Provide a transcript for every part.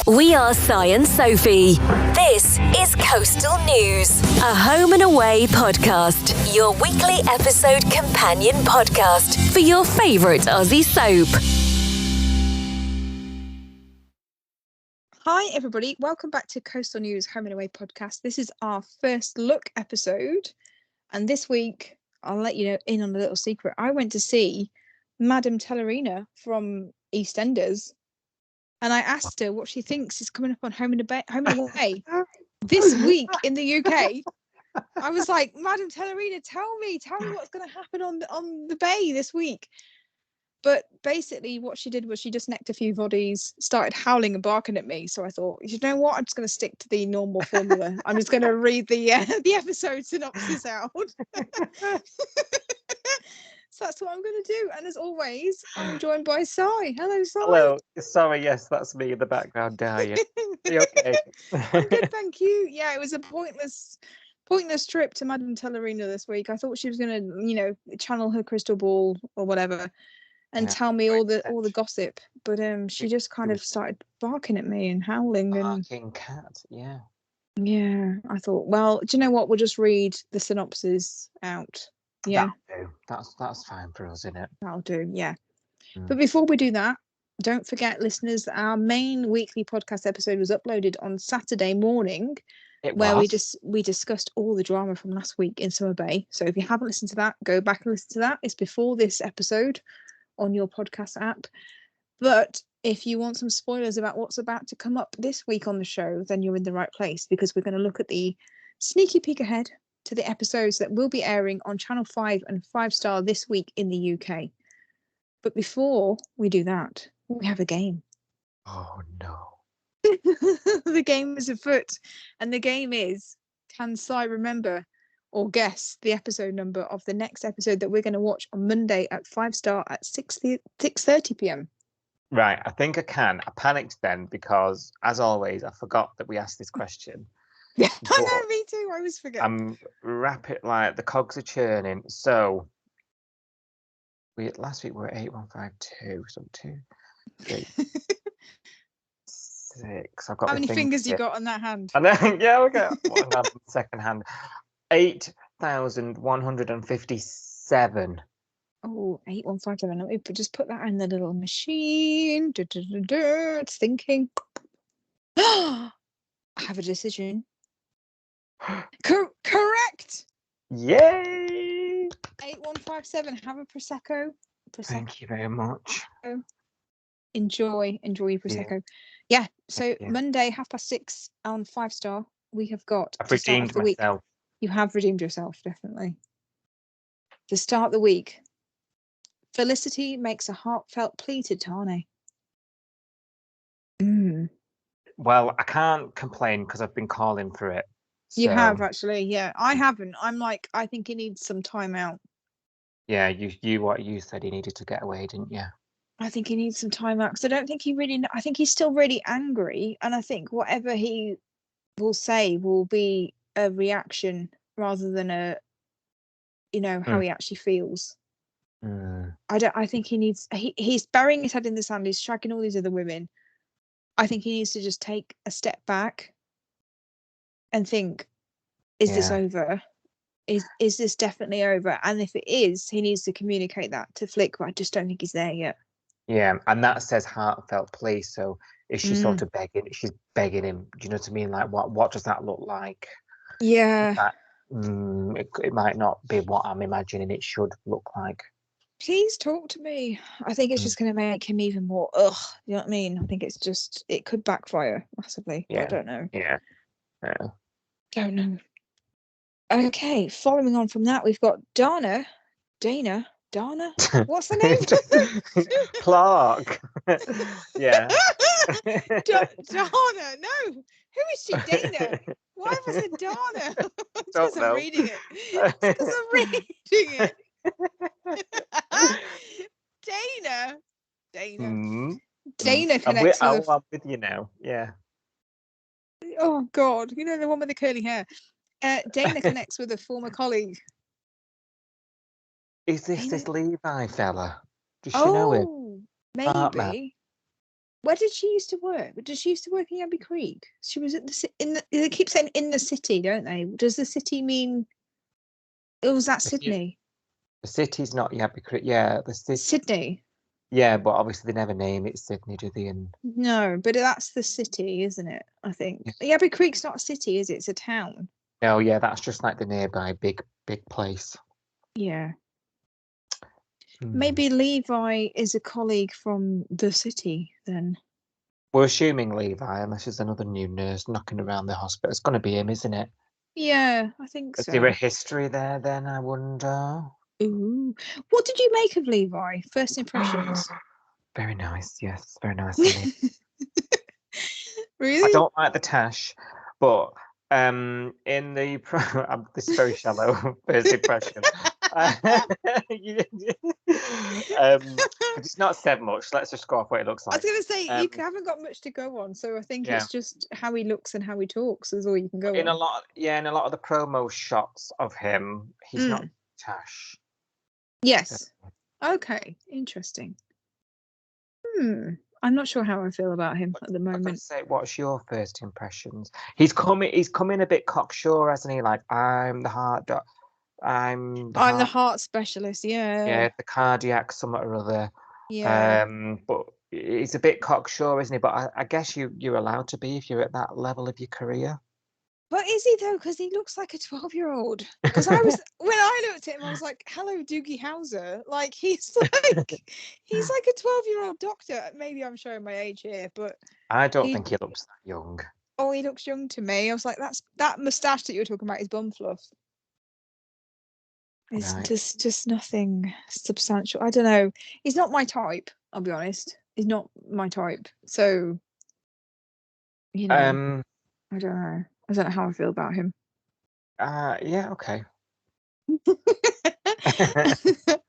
We are Si and Sophie. This is Coastal News, a home and away podcast, your weekly episode companion podcast for your favourite Aussie soap. Hi everybody, welcome back to Coastal News Home and Away podcast. This is our first look episode, and this week I'll let you know in on a little secret. I went to see Madame Tellerina from EastEnders, and I asked her what she thinks is coming up on Home and Away this week in the UK. I was like, Madame Tellerina, tell me what's going to happen on the Bay this week. But basically what she did was she just necked a few bodies, started howling and barking at me. So I thought, you know what? I'm just going to stick to the normal formula. I'm just going to read the episode synopsis out. So that's what I'm going to do. And as always, I'm joined by Si. Hello, Si. Hello. Sorry, yes, that's me in the background. Are you? Are you okay? I'm good, thank you. Yeah, it was a pointless trip to Madame Tellerina this week. I thought she was going to, channel her crystal ball or whatever and tell me all the gossip, but she just kind of started barking at me and howling. Barking cat, yeah. I thought, well, do you know what? We'll just read the synopsis out. Yeah, that'll do. That's fine for us, isn't it? That'll do. Yeah. But before we do that, don't forget, listeners, that our main weekly podcast episode was uploaded on Saturday morning, where we discussed all the drama from last week in Summer Bay. So if you haven't listened to that, go back and listen to that. It's before this episode on your podcast app. But if you want some spoilers about what's about to come up this week on the show, then you're in the right place, because we're going to look at the sneaky peek ahead to the episodes that will be airing on Channel 5 and 5 Star this week in the UK. But before we do that, we have a game. Oh no. The game is afoot, and the game is, can Si remember or guess the episode number of the next episode that we're going to watch on Monday at 5 Star at 6:30 p.m. Right, I think I can. I panicked then because, as always, I forgot that we asked this question. Yeah, I know, me too. I always forget. I'm rapid, like the cogs are churning. So last week we were 8152. So 2, 3, 6. I've got how many fingers you got on that hand? And then we got one hand, second hand. 8,157. Oh, 8157. Let me just put that in the little machine. It's thinking. I have a decision. Correct. Yay! 8157. Have a prosecco. Thank you very much. Enjoy your prosecco. Yeah. So Monday 6:30 on 5 Star. We have got. I've redeemed myself. You have redeemed yourself, definitely. To start the week, Felicity makes a heartfelt plea to Tane. Well, I can't complain because I've been calling for it. You have, actually, yeah. I haven't. I'm like, I think he needs some time out. Yeah, you said he needed to get away, didn't you? I think he needs some time out, because I don't think he really. I think he's still really angry, and I think whatever he will say will be a reaction rather than a, how he actually feels. I think he needs. He's burying his head in the sand. He's shagging all these other women. I think he needs to just take a step back and think, is this over? Is this definitely over? And if it is, he needs to communicate that to Flick, but I just don't think he's there yet. Yeah, and that says heartfelt plea. So is she sort of begging? She's begging him. Do you know what I mean? Like, what does that look like? Yeah. It might not be what I'm imagining it should look like. Please talk to me. I think it's just going to make him even more. You know what I mean? I think it could backfire massively. Yeah. I don't know. Yeah. Don't know. Okay, following on from that, we've got Dana. What's the name? Clark. Yeah. Dana. No. Who is she? Dana. Why have I said Dana? Because I'm reading it. Because I'm reading it. Dana. Dana connects I'm with you now. Yeah. Oh God, the one with the curly hair. Dana connects with a former colleague. Is this Levi fella? Does she know him? Maybe. Where did she used to work? Did she used to work in Abbey Creek? She was at they keep saying in the city, don't they? Does the city mean? Or was that Sydney? The city's not Abbey Creek. Yeah, the city. Sydney. Yeah, but obviously they never name it Sydney, do they? And No, but that's the city, isn't it? I think. Yeah. Abbey Creek's not a city, is it? It's a town. no, yeah, that's just like the nearby big place. Yeah. Mm. Maybe Levi is a colleague from the city then. We're assuming Levi, unless there's another new nurse knocking around the hospital. It's going to be him, isn't it? Yeah, I think Is so. there a history there then, I wonder? Ooh. What did you make of Levi? First impressions? Very nice, yes. Very nice. I Really? don't like the tash, but in the this is very shallow first impression. It's not said much. Let's just go off what it looks like. I was going to say, you haven't got much to go on, so I think it's just how he looks and how he talks is all you can go on. In a lot of the promo shots of him, he's not tash. Yes. Okay. Interesting. I'm not sure how I feel about him at the moment. Say, what's your first impressions? He's coming a bit cocksure, hasn't he? Like, I'm the heart doc. I'm the heart specialist. Yeah. Yeah, the cardiac something or other. Yeah. But he's a bit cocksure, isn't he? But I guess you're allowed to be if you're at that level of your career. But is he though? Because he looks like a 12-year-old. Because when I looked at him, I was like, "Hello, Doogie Howser." Like he's like a 12-year-old doctor. Maybe I'm showing my age here, but I don't think he looks that young. Oh, he looks young to me. I was like, that moustache that you were talking about is bum fluff. It's just nothing substantial. I don't know. He's not my type. I'll be honest. He's not my type. So, I don't know. I don't know how I feel about him. Yeah, okay.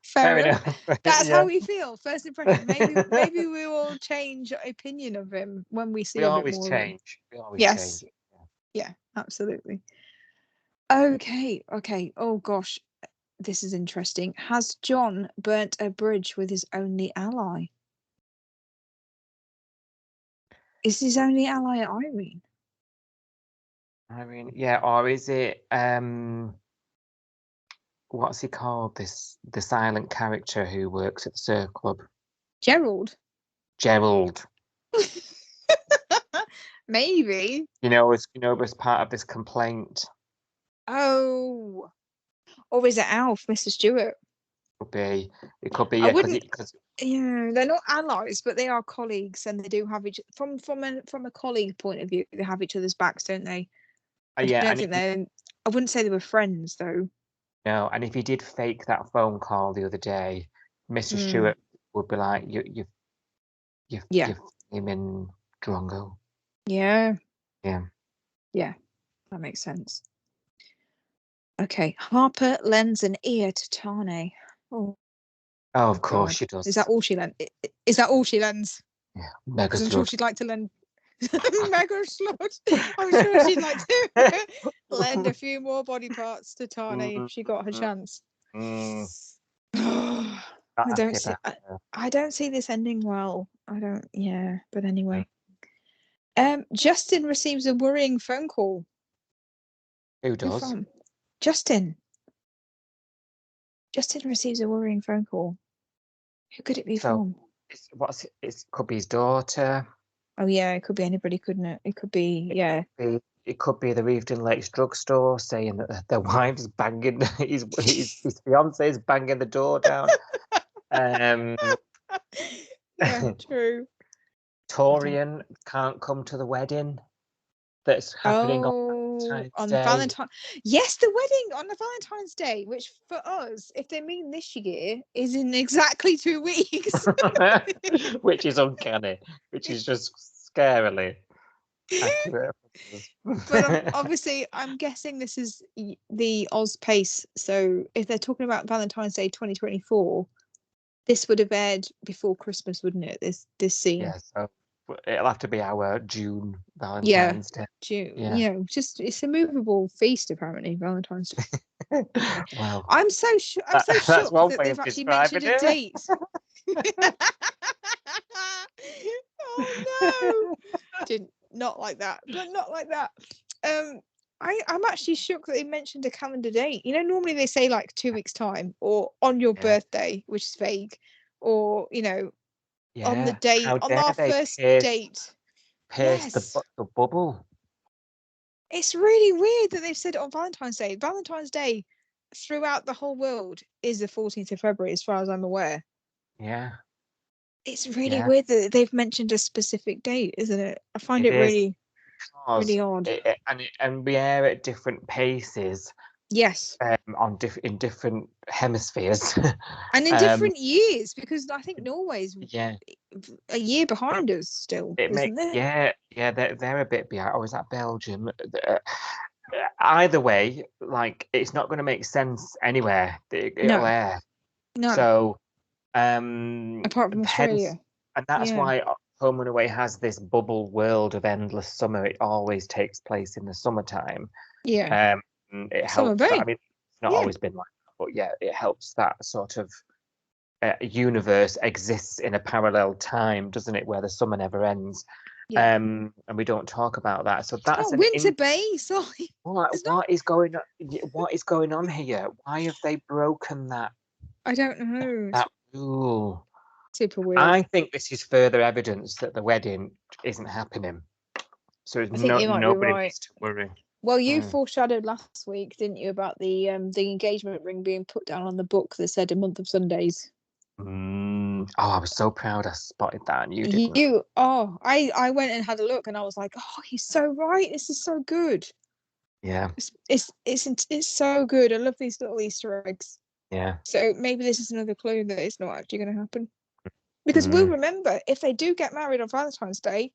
Fair enough. That's how we feel. First impression. Maybe we will change opinion of him when we see a bit more. We always change. Yeah, absolutely. Okay. Oh gosh, this is interesting. Has John burnt a bridge with his only ally? Is his only ally Irene? Irene, yeah, or is it what's he called? The silent character who works at the Surf Club. Gerald. Maybe. As part of this complaint. Oh. Or is it Alf, Mr. Stewart? It could be. Yeah, they're not allies, but they are colleagues, and they do have each from a colleague point of view. They have each other's backs, don't they? I wouldn't say they were friends though. No, and if he did fake that phone call the other day, Mr. Stewart would be like, "You've him in Drongo." Yeah. Yeah. Yeah, that makes sense. Okay, Harper lends an ear to Tane. Oh, of course she does. Is that all she lends? Is that all she lends? Yeah, mega slut. I'm sure she'd like to lend mega slut. I'm sure she'd like to lend a few more body parts to Tane if she got her chance. I don't see this ending well. But anyway. Justin receives a worrying phone call. Who does? Who from? Justin receives a worrying phone call. Who could it be from? It could be his daughter. Oh yeah, it could be anybody, couldn't it? It could be, yeah. It could be the Reeveden Lakes drugstore saying that their wife's banging, his fiance is banging the door down. Yeah, true. Torian can't come to the wedding that's happening on Valentine's. Yes, the wedding on the Valentine's Day, which for us, if they mean this year, is in exactly 2 weeks. Which is uncanny, which is just scarily accurate. But obviously, I'm guessing this is the Oz pace. So if they're talking about Valentine's Day 2024, this would have aired before Christmas, wouldn't it? This scene. Yeah, so it'll have to be our June Valentine's Day. June. Yeah. It's a movable feast apparently, Valentine's Day. Wow. I'm so shocked that they've actually mentioned a date. Oh no! Not like that, but not like that. I'm actually shocked that they mentioned a calendar date. You know, normally they say like 2 weeks time, or on your birthday, which is vague, or on the date, How on dare our they first date. pierce Yes, the bubble? it's really weird that they've said it on Valentine's Day. Valentine's Day throughout the whole world is the 14th of February, as far as I'm aware. Yeah. It's really weird that they've mentioned a specific date, isn't it? I find it really odd. And we are at different paces. Yes. In different hemispheres. And in different years, because I think Norway's a year behind us still, isn't it? Yeah, they're a bit behind. Oh, is that Belgium? Either way, like, it's not going to make sense anywhere. It'll air. No. So, apart from Australia. And that's why Home and Away has this bubble world of endless summer. It always takes place in the summertime. Yeah. It helps that. I mean, it's not always been like that, but yeah, it helps that sort of universe exists in a parallel time, doesn't it, where the summer never ends. And we don't talk about that. So that's Winter Bay. Sorry. What is going on? What is going on here? Why have they broken that? I don't know. That rule. Super weird. I think this is further evidence that the wedding isn't happening. So nobody needs to worry. Well, you foreshadowed last week, didn't you, about the engagement ring being put down on the book that said a month of Sundays. Oh, I was so proud I spotted that, and you didn't. I went and had a look, and I was like, oh, he's so right. This is so good. Yeah. It's so good. I love these little Easter eggs. Yeah. So maybe this is another clue that it's not actually going to happen. Because we'll remember, if they do get married on Valentine's Day,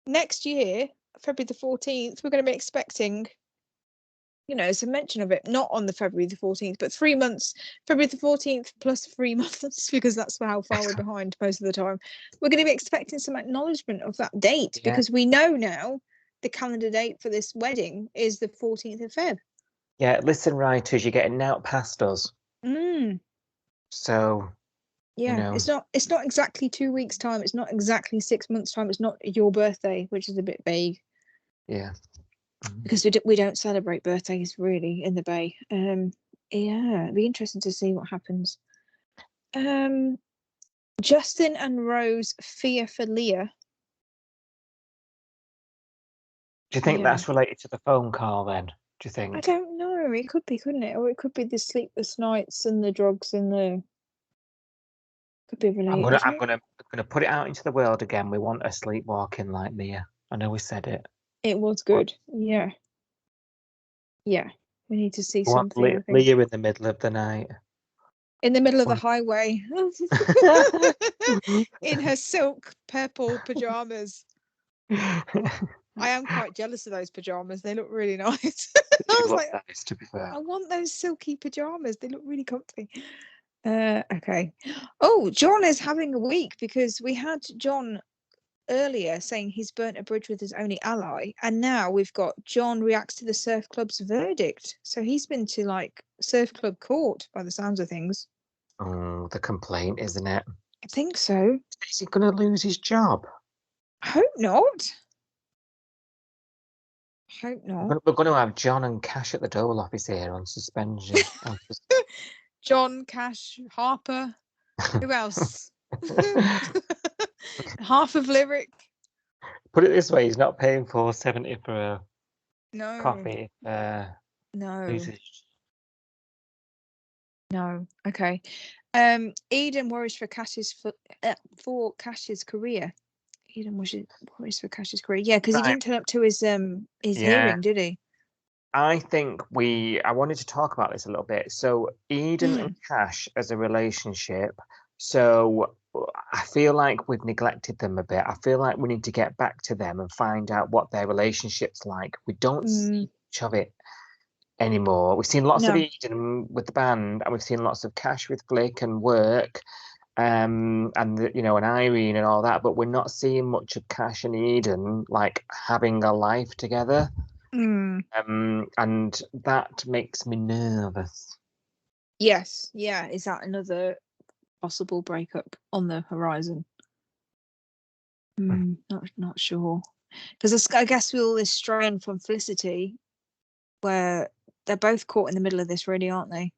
next year, February the 14th, we're going to be expecting, some mention of it, not on the February the 14th, but 3 months, February the 14th plus 3 months, because that's how far we're behind most of the time. We're going to be expecting some acknowledgement of that date, because we know now the calendar date for this wedding is the 14th of Feb. Yeah, listen, writers, you're getting out past us. So... Yeah, it's not exactly 2 weeks' time. It's not exactly 6 months' time. It's not your birthday, which is a bit vague. Yeah. Because we don't celebrate birthdays really in the Bay. It'd be interesting to see what happens. Justin and Rose fear for Leah. Do you think that's related to the phone call then? Do you think? I don't know. It could be, couldn't it? Or it could be the sleepless nights and the drugs and the... Could be related. I'm gonna put it out into the world again. We want a sleepwalking like Leah. I know we said it. It was good. Yeah. Yeah. We need to see something. Leah in the middle of the night. In the middle of the highway. In her silk purple pajamas. I am quite jealous of those pajamas. They look really nice. I was like, nice, to be fair. I want those silky pajamas. They look really comfy. Okay. Oh, John is having a week, because we had John earlier saying he's burnt a bridge with his only ally, and now we've got John reacts to the surf club's verdict. So he's been to like surf club court by the sounds of things. Oh, the complaint, isn't it? I think so. Is he going to lose his job? I hope not. Hope not. We're going to have John and Cash at the Dole office here on suspension. John, Cash, Harper. Who else? Half of Lyric. Put it this way, he's not paying $4.70 for a coffee. No. No. Okay. Eden worries for Cash's career. Eden worries for Cash's career. Yeah, because he didn't turn up to his hearing, did he? I think I wanted to talk about this a little bit. So Eden and Cash as a relationship. So I feel like we've neglected them a bit. I feel like we need to get back to them and find out what their relationship's like. We don't see much of it anymore. We've seen lots of Eden with the band, and we've seen lots of Cash with Flick and work, and Irene and all that. But we're not seeing much of Cash and Eden like having a life together. And that makes me nervous. Yes. Yeah. Is that another possible breakup on the horizon. Not sure, because I guess with all this strain from Felicity, where they're both caught in the middle of this, really, aren't they?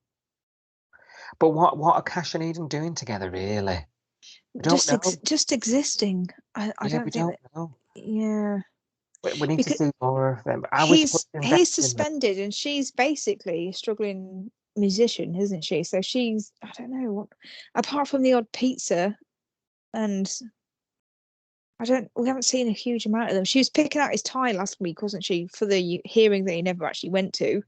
But what are Cash and Eden doing together, really? I don't know. Just existing. I Yeah, don't we think don't that. know. Yeah, We need to because see more of them. Are we supposed to he's invest in them? suspended, and she's basically a struggling musician, isn't she? So she's, I don't know what, apart from the odd pizza, and we haven't seen a huge amount of them. She was picking out his tie last week, wasn't she, for the hearing that he never actually went to.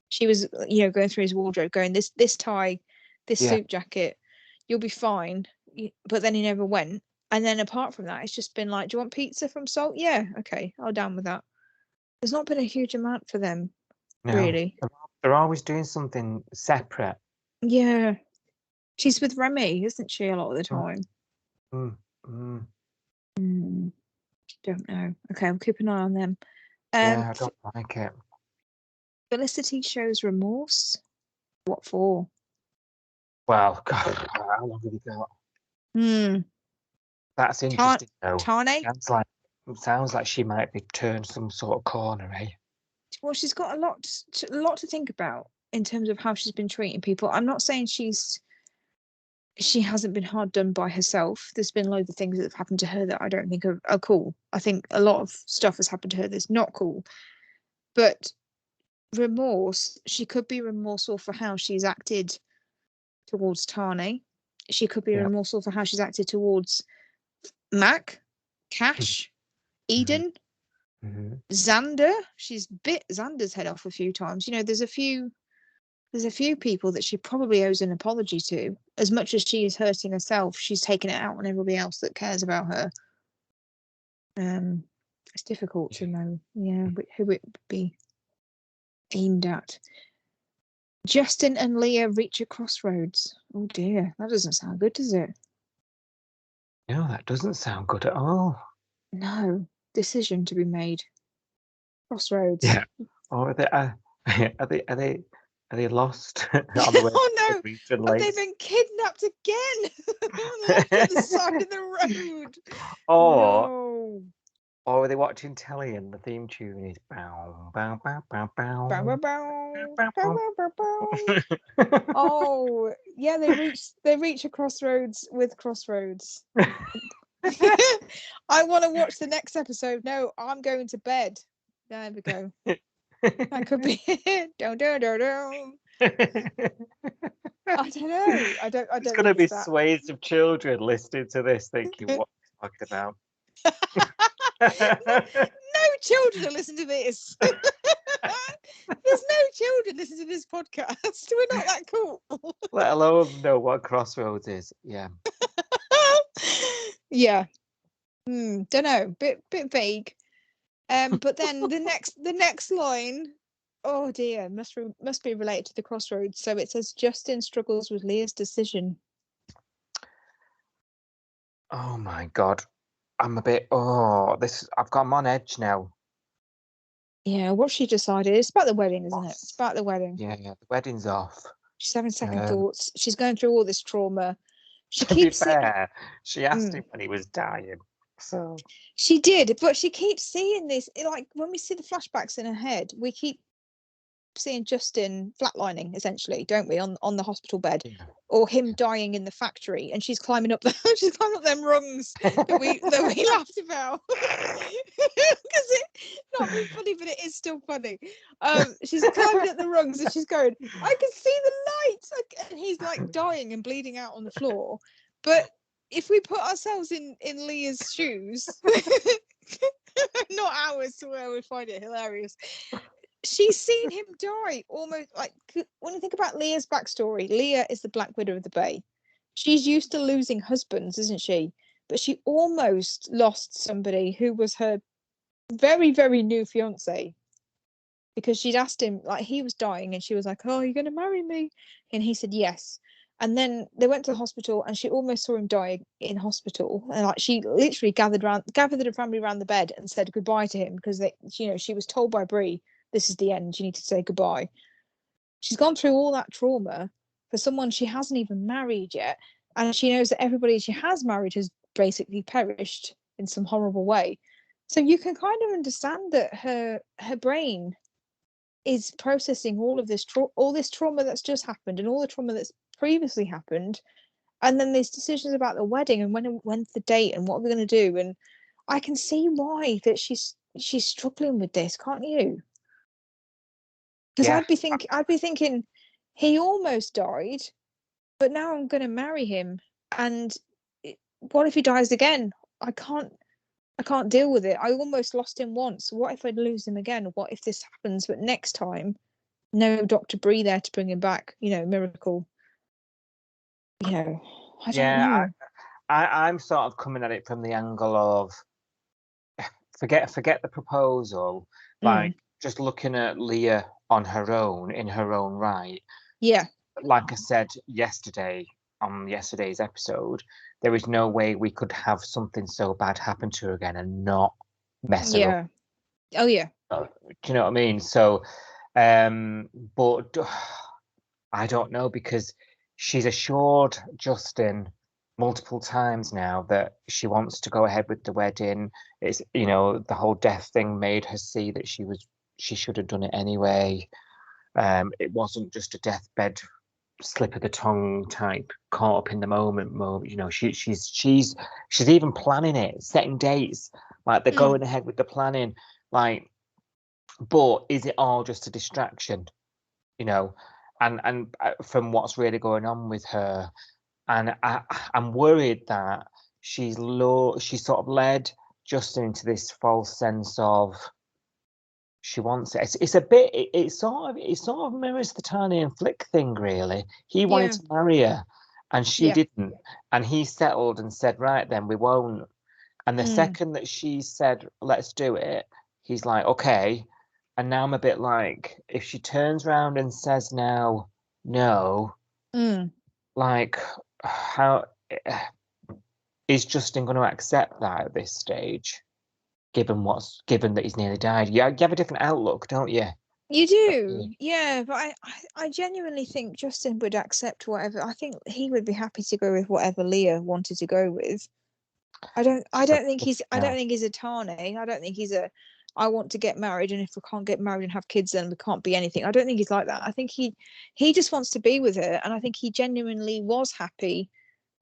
She was, going through his wardrobe, going, this tie, this Yeah. suit jacket, you'll be fine. But then he never went. And then apart from that, it's just been like, do you want pizza from Salt? Yeah, okay, I'll down with that. There's not been a huge amount for them, No. really. They're always doing something separate. Yeah. She's with Remy, isn't she, a lot of the time? Don't know. Okay, we'll keep an eye on them. Yeah, I don't like it. Felicity shows remorse. What for? Well, God, how long have we got? That's interesting, though. Tane? Sounds like she might be turned some sort of corner, eh? Well, she's got a lot to think about in terms of how she's been treating people. I'm not saying she hasn't been hard done by herself. There's been loads of things that have happened to her that I don't think are cool. I think a lot of stuff has happened to her that's not cool. But remorse, she could be remorseful for how she's acted towards Tane. She could be remorseful for how she's acted towards Mac, Cash, Eden, Xander. She's bit Xander's head off a few times. There's a few people that she probably owes an apology to. As much as she is hurting herself, she's taken it out on everybody else that cares about her. It's difficult to know, who it would be aimed at. Justin and Leah reach a crossroads. Oh dear, that doesn't sound good, does it? No, that doesn't sound good at all. No, decision to be made. Crossroads. Yeah. Or are they lost on the way Oh to no! Have they been kidnapped again? Left at the side of the road. Or are they watching telly and the theme tune is bow bow bow bow bow bow bow bow bow. Oh yeah, they reach a crossroads with Crossroads. I want to watch the next episode. No, I'm going to bed. There we go. That could be it. Don't. I don't know. I don't. There's going to be swathes of children listening to this, thinking, "What are you talking about?" No children will listen to this. There's no children listen to this podcast. We're not that cool. Let alone know what Crossroads is. Yeah. Yeah. Don't know. Bit vague. But then the next line, oh dear, must be related to the Crossroads. So it says Justin struggles with Leah's decision. Oh my God, I'm a bit. I've got on edge now. Yeah, what she decided. It's about the wedding, isn't it? It's about the wedding. Yeah, the wedding's off. She's having second thoughts. She's going through all this trauma. To be fair, she asked him when he was dying. So she did, but she keeps seeing this. Like when we see the flashbacks in her head, we keep seeing Justin flatlining, essentially, don't we, on the hospital bed, or him dying in the factory, and she's climbing up them rungs that we laughed about. Because it's not really funny, but it is still funny. She's climbing up the rungs and she's going, I can see the lights, and he's like dying and bleeding out on the floor. But if we put ourselves in Leah's shoes, not ours, so I would find it hilarious. She's seen him die almost, like, when you think about Leah's backstory, Leah is the Black Widow of the Bay. She's used to losing husbands, isn't she? But she almost lost somebody who was her very, very new fiance, because she'd asked him, like, he was dying and she was like, oh, you're going to marry me? And he said yes. And then they went to the hospital and she almost saw him die in hospital. And like she literally gathered her family around the bed and said goodbye to him, because she was told by Brie, this is the end, you need to say goodbye. She's gone through all that trauma for someone she hasn't even married yet. and she knows that everybody she has married has basically perished in some horrible way. So you can kind of understand that her brain is processing all of this all this trauma that's just happened and all the trauma that's previously happened, and then there's decisions about the wedding and when's the date and what we're going to do. And I can see why that she's struggling with this, can't you? Because Yeah. I'd be thinking he almost died, but now I'm going to marry him, and what if he dies again? I can't deal with it. I almost lost him once. What if I lose him again? What if this happens, but next time, no Dr. Bree there to bring him back? Miracle. I don't know. I'm sort of coming at it from the angle of forget the proposal, like just looking at Leah on her own, in her own right. Yeah. Like I said yesterday on yesterday's episode, there is no way we could have something so bad happen to her again and not mess her up. Oh yeah. Do you know what I mean? So, but I don't know, because she's assured Justin multiple times now that she wants to go ahead with the wedding. It's, the whole death thing made her see that she should have done it anyway. It wasn't just a deathbed slip of the tongue type, caught up in the moment. She's even planning it, setting dates, like they're going ahead with the planning, like. But is it all just a distraction? And from what's really going on with her, and I'm worried that she's sort of led Justin into this false sense of she wants it. It's a bit. It sort of mirrors the Tanya and Flick thing, really. He wanted to marry her, and she didn't, and he settled and said, "Right then, we won't." And the second that she said, "Let's do it," he's like, "Okay." And now I'm a bit like, if she turns around and says now, no, like, how is Justin going to accept that at this stage, given that he's nearly died? You have a different outlook, don't you? You do, yeah. But I genuinely think Justin would accept whatever. I think he would be happy to go with whatever Leah wanted to go with. I don't think he's a Tane. I don't think he's a I want to get married, and if we can't get married and have kids, then we can't be anything. I don't think he's like that. I think he just wants to be with her, and I think he genuinely was happy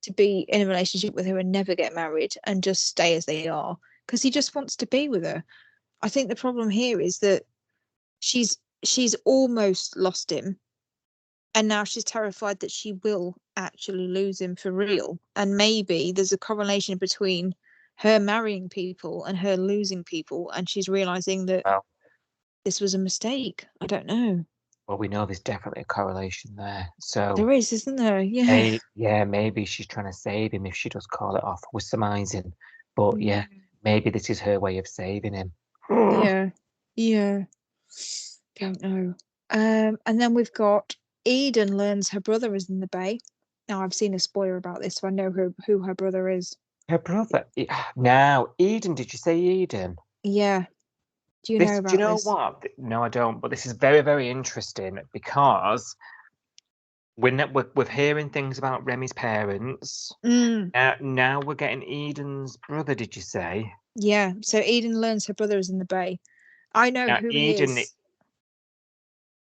to be in a relationship with her and never get married and just stay as they are, because he just wants to be with her. I think the problem here is that she's almost lost him, and now she's terrified that she will actually lose him for real. And maybe there's a correlation between her marrying people and her losing people, and she's realizing that this was a mistake. I don't know. Well, we know there's definitely a correlation there. So there is, isn't there? Yeah. Maybe she's trying to save him if she does call it off. We're surmising, but maybe this is her way of saving him. Yeah. Don't know. And then we've got Eden learns her brother is in the bay. Now I've seen a spoiler about this, so I know who her brother is. Her brother. Now, Eden. Did you say Eden? Yeah. Do you know about this? Do you know what? No, I don't. But this is very, very interesting, because we're hearing things about Remy's parents. Now we're getting Eden's brother. Did you say? Yeah. So Eden learns her brother is in the bay. I know who Eden he is.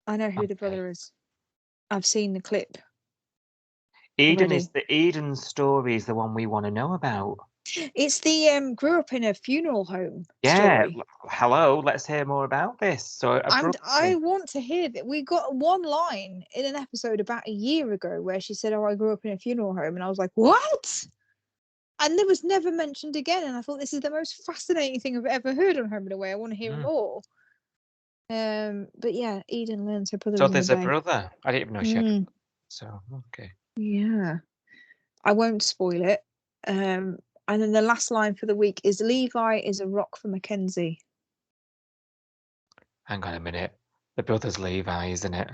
I know who the brother is. I've seen the clip. Eden already. Is the Eden story is the one we want to know about. It's the grew up in a funeral home. Yeah. Story. Hello. Let's hear more about this. So I want to hear that. We got one line in an episode about a year ago where she said, "Oh, I grew up in a funeral home," and I was like, "What?" And it was never mentioned again. And I thought, this is the most fascinating thing I've ever heard on Home and Away. I want to hear more. But yeah, Eden learns her brother. So there's a brother. I didn't even know she had. So okay. Yeah, I won't spoil it. And then the last line for the week is Levi is a rock for Mackenzie. Hang on a minute. The brother's Levi, isn't it?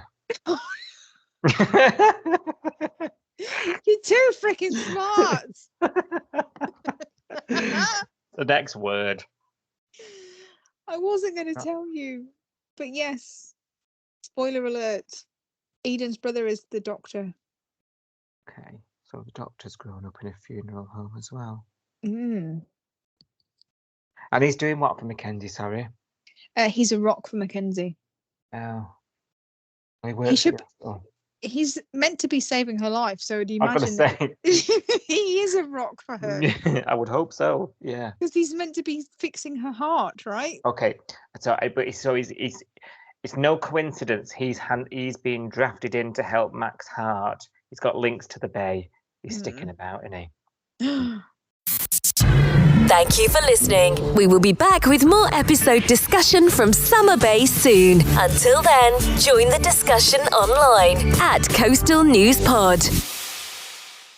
You're too freaking smart. The next word. I wasn't going to tell you, but yes. Spoiler alert. Eden's brother is the doctor. Okay. So the doctor's grown up in a funeral home as well. Mm. And he's doing what for Mackenzie, sorry? He's a rock for Mackenzie. Oh. He works should- at the hospital. He's meant to be saving her life, so do you I was imagine going to say, he is a rock for her? I would hope so, yeah. Because he's meant to be fixing her heart, right? Okay, so he's it's no coincidence he's been drafted in to help Max Hart. He's got links to the Bay. He's sticking about, isn't he? Thank you for listening. We will be back with more episode discussion from Summer Bay soon. Until then, join the discussion online at Coastal News Pod.